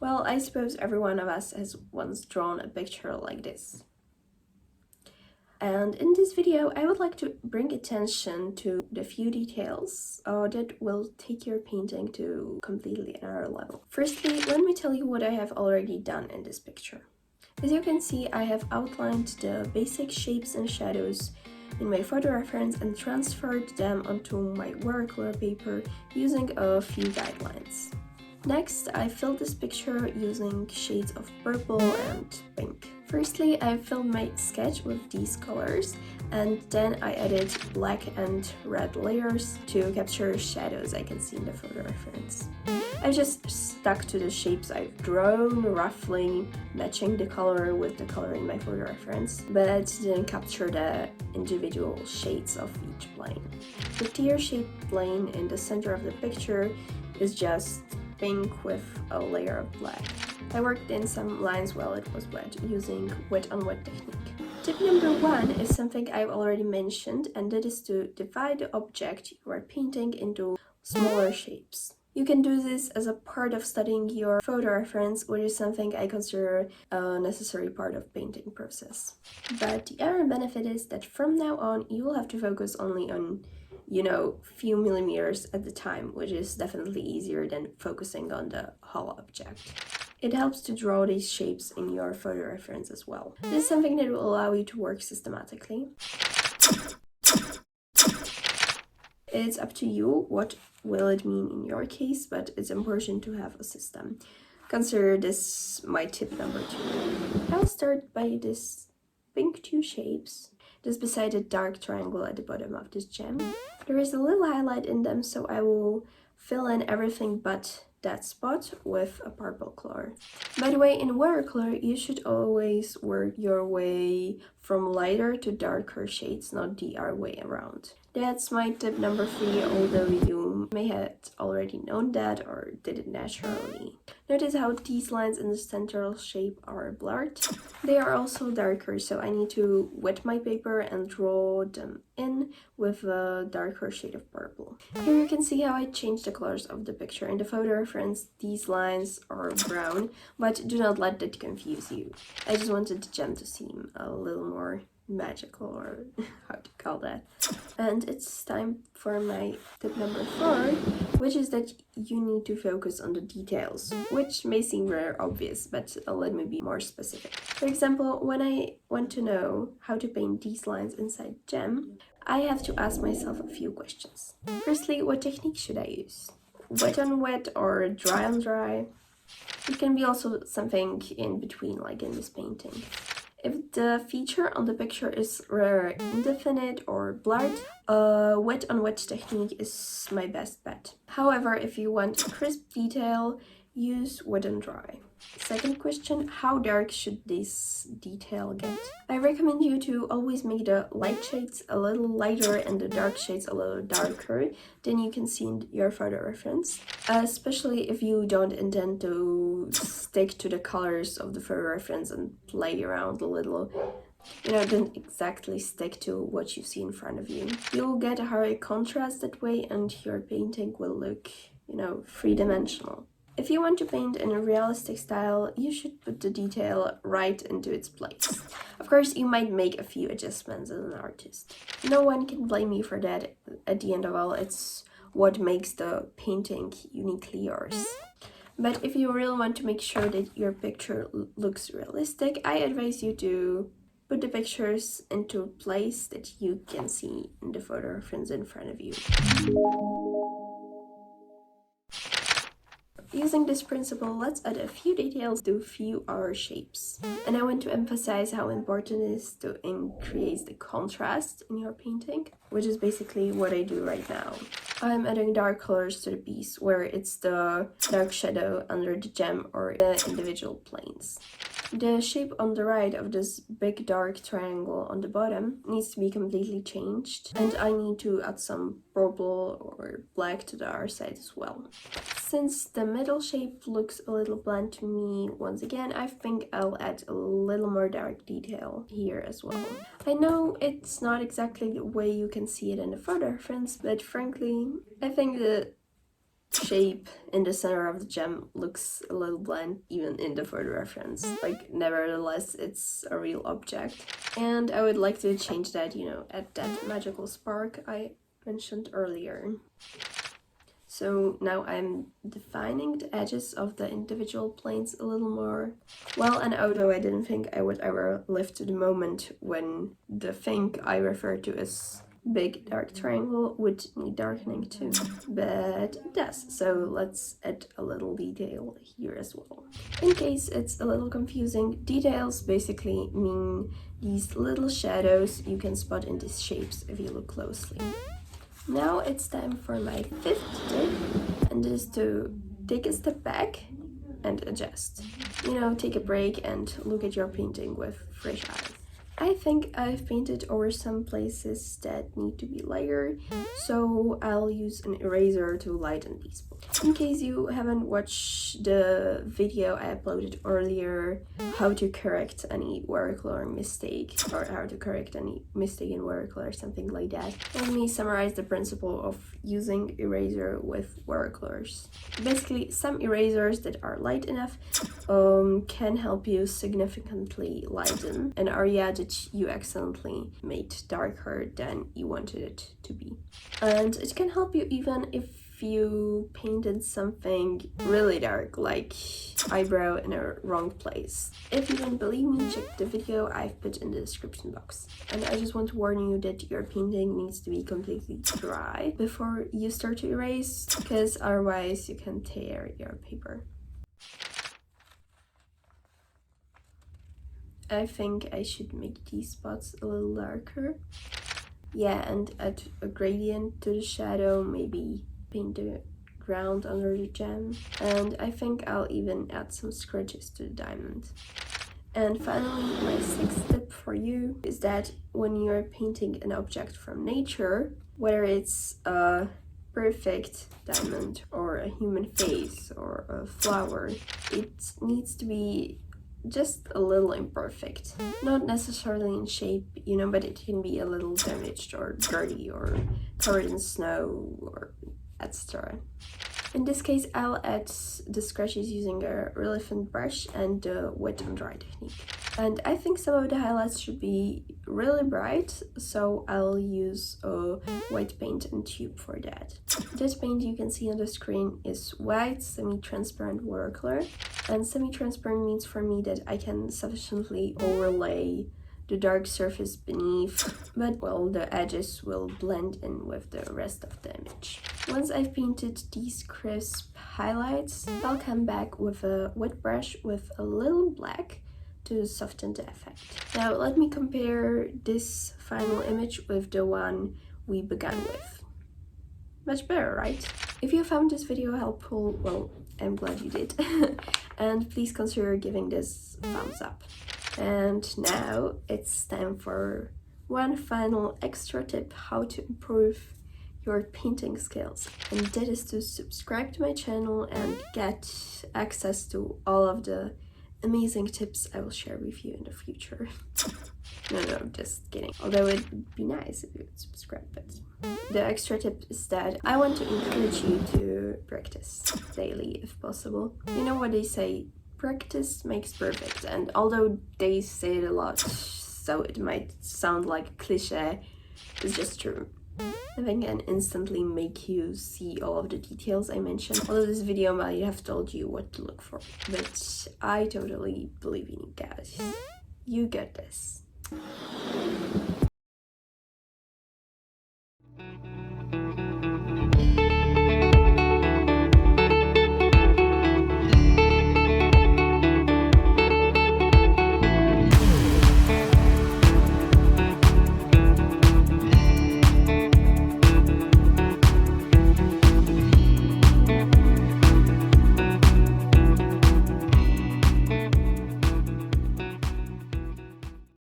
Well, I suppose every one of us has once drawn a picture like this. And in this video, I would like to bring attention to the few details that will take your painting to completely another level. Firstly, let me tell you what I have already done in this picture. As you can see, I have outlined the basic shapes and shadows in my photo reference and transferred them onto my watercolor paper using a few guidelines. Next, I filled this picture using shades of purple and pink. Firstly, I filled my sketch with these colors, and then I added black and red layers to capture shadows I can see in the photo reference. I just stuck to the shapes I've drawn, roughly matching the color with the color in my photo reference, but didn't capture the individual shades of each plane. The tear-shaped plane in the center of the picture is just pink with a layer of black. I worked in some lines while it was wet using wet on wet technique. Tip number 1 is something I've already mentioned, and that is to divide the object you are painting into smaller shapes. You can do this as a part of studying your photo reference, which is something I consider a necessary part of painting process. But the other benefit is that from now on you will have to focus only on few millimeters at the time, which is definitely easier than focusing on the whole object. It helps to draw these shapes in your photo reference as well. This is something that will allow you to work systematically. It's up to you what will it mean in your case, but it's important to have a system. Consider this my tip number 2. I'll start by this pink 2 shapes, just beside the dark triangle at the bottom of this gem. There is a little highlight in them, so I will fill in everything but that spot with a purple color. By the way, in watercolor, you should always work your way from lighter to darker shades, not the other way around. That's my tip number 3, although you may have already known that or did it naturally. Notice how these lines in the central shape are blurred. They are also darker, so I need to wet my paper and draw them in with a darker shade of purple. Here you can see how I changed the colors of the picture. In the photo reference, these lines are brown, but do not let that confuse you. I just wanted the gem to seem a little more magical, or how to call that. And it's time for my tip number 4, which is that you need to focus on the details, which may seem very obvious, but let me be more specific. For example, when I want to know how to paint these lines inside gem, I have to ask myself a few questions. Firstly, what technique should I use? Wet on wet or dry on dry? It can be also something in between, like in this painting. If the feature on the picture is rather indefinite or blurred, a wet on wet technique is my best bet. However, if you want crisp detail, use wet on dry. Second question, how dark should this detail get? I recommend you to always make the light shades a little lighter and the dark shades a little darker than you can see in your photo reference, especially if you don't intend to stick to the colors of the photo reference and play around a little. Don't exactly stick to what you see in front of you. You'll get a higher contrast that way, and your painting will look, three-dimensional. If you want to paint in a realistic style, you should put the detail right into its place. Of course, you might make a few adjustments as an artist. No one can blame you for that. At the end of all, it's what makes the painting uniquely yours. But if you really want to make sure that your picture looks realistic, I advise you to put the pictures into a place that you can see in the photo reference in front of you. Using this principle, let's add a few details to a few other shapes. And I want to emphasize how important it is to increase the contrast in your painting, which is basically what I do right now. I'm adding dark colors to the piece where it's the dark shadow under the gem or the individual planes. The shape on the right of this big dark triangle on the bottom needs to be completely changed, and I need to add some purple or black to the other side as well. Since the middle shape looks a little bland to me once again, I think I'll add a little more dark detail here as well. I know it's not exactly the way you can see it in the photo reference, but frankly, I think the shape in the center of the gem looks a little bland even in the photo reference. Like, nevertheless, it's a real object. And I would like to change that, you know, add that magical spark I mentioned earlier. So now I'm defining the edges of the individual planes a little more. Well, and although I didn't think I would ever live to the moment when the thing I refer to as big dark triangle would need darkening too, but it does. So let's add a little detail here as well. In case it's a little confusing, details basically mean these little shadows you can spot in these shapes if you look closely. Now it's time for my fifth tip, and this is to take a step back and adjust. You know, take a break and look at your painting with fresh eyes. I think I've painted over some places that need to be lighter, so I'll use an eraser to lighten these spots. In case you haven't watched the video I uploaded earlier, how to correct any watercolor mistake, or how to correct any mistake in watercolor, something like that, let me summarize the principle of using eraser with watercolors. Basically, some erasers that are light enough can help you significantly lighten an area that you accidentally made darker than you wanted it to be. And it can help you even if you painted something really dark, like eyebrow in a wrong place. If you don't believe me, check the video I've put in the description box. And I just want to warn you that your painting needs to be completely dry before you start to erase, because otherwise you can tear your paper. I think I should make these spots a little darker. Yeah, and add a gradient to the shadow, maybe paint the ground under the gem. And I think I'll even add some scratches to the diamond. And finally, my sixth tip for you is that when you're painting an object from nature, whether it's a perfect diamond or a human face or a flower, it needs to be just a little imperfect. Not necessarily in shape, you know, but it can be a little damaged or dirty or covered in snow or etc. In this case, I'll add the scratches using a really thin brush and the wet and dry technique. And I think some of the highlights should be really bright, so I'll use a white paint and tube for that. This paint you can see on the screen is white semi-transparent watercolor, and semi-transparent means for me that I can sufficiently overlay the dark surface beneath, but well, the edges will blend in with the rest of the image. Once I've painted these crisp highlights, I'll come back with a wet brush with a little black to soften the effect. Now let me compare this final image with the one we began with. Much better, right? If you found this video helpful, well, I'm glad you did. And please consider giving this a thumbs up. And now it's time for one final extra tip how to improve your painting skills, and that is to subscribe to my channel and get access to all of the amazing tips I will share with you in the future. No, just kidding. Although it would be nice if you would subscribe, but the extra tip is that I want to encourage you to practice daily if possible. You know what they say, practice makes perfect, and although they say it a lot, so it might sound like a cliche, it's just true. Nothing can instantly make you see all of the details I mentioned, although this video might have told you what to look for. But I totally believe in you guys. You get this.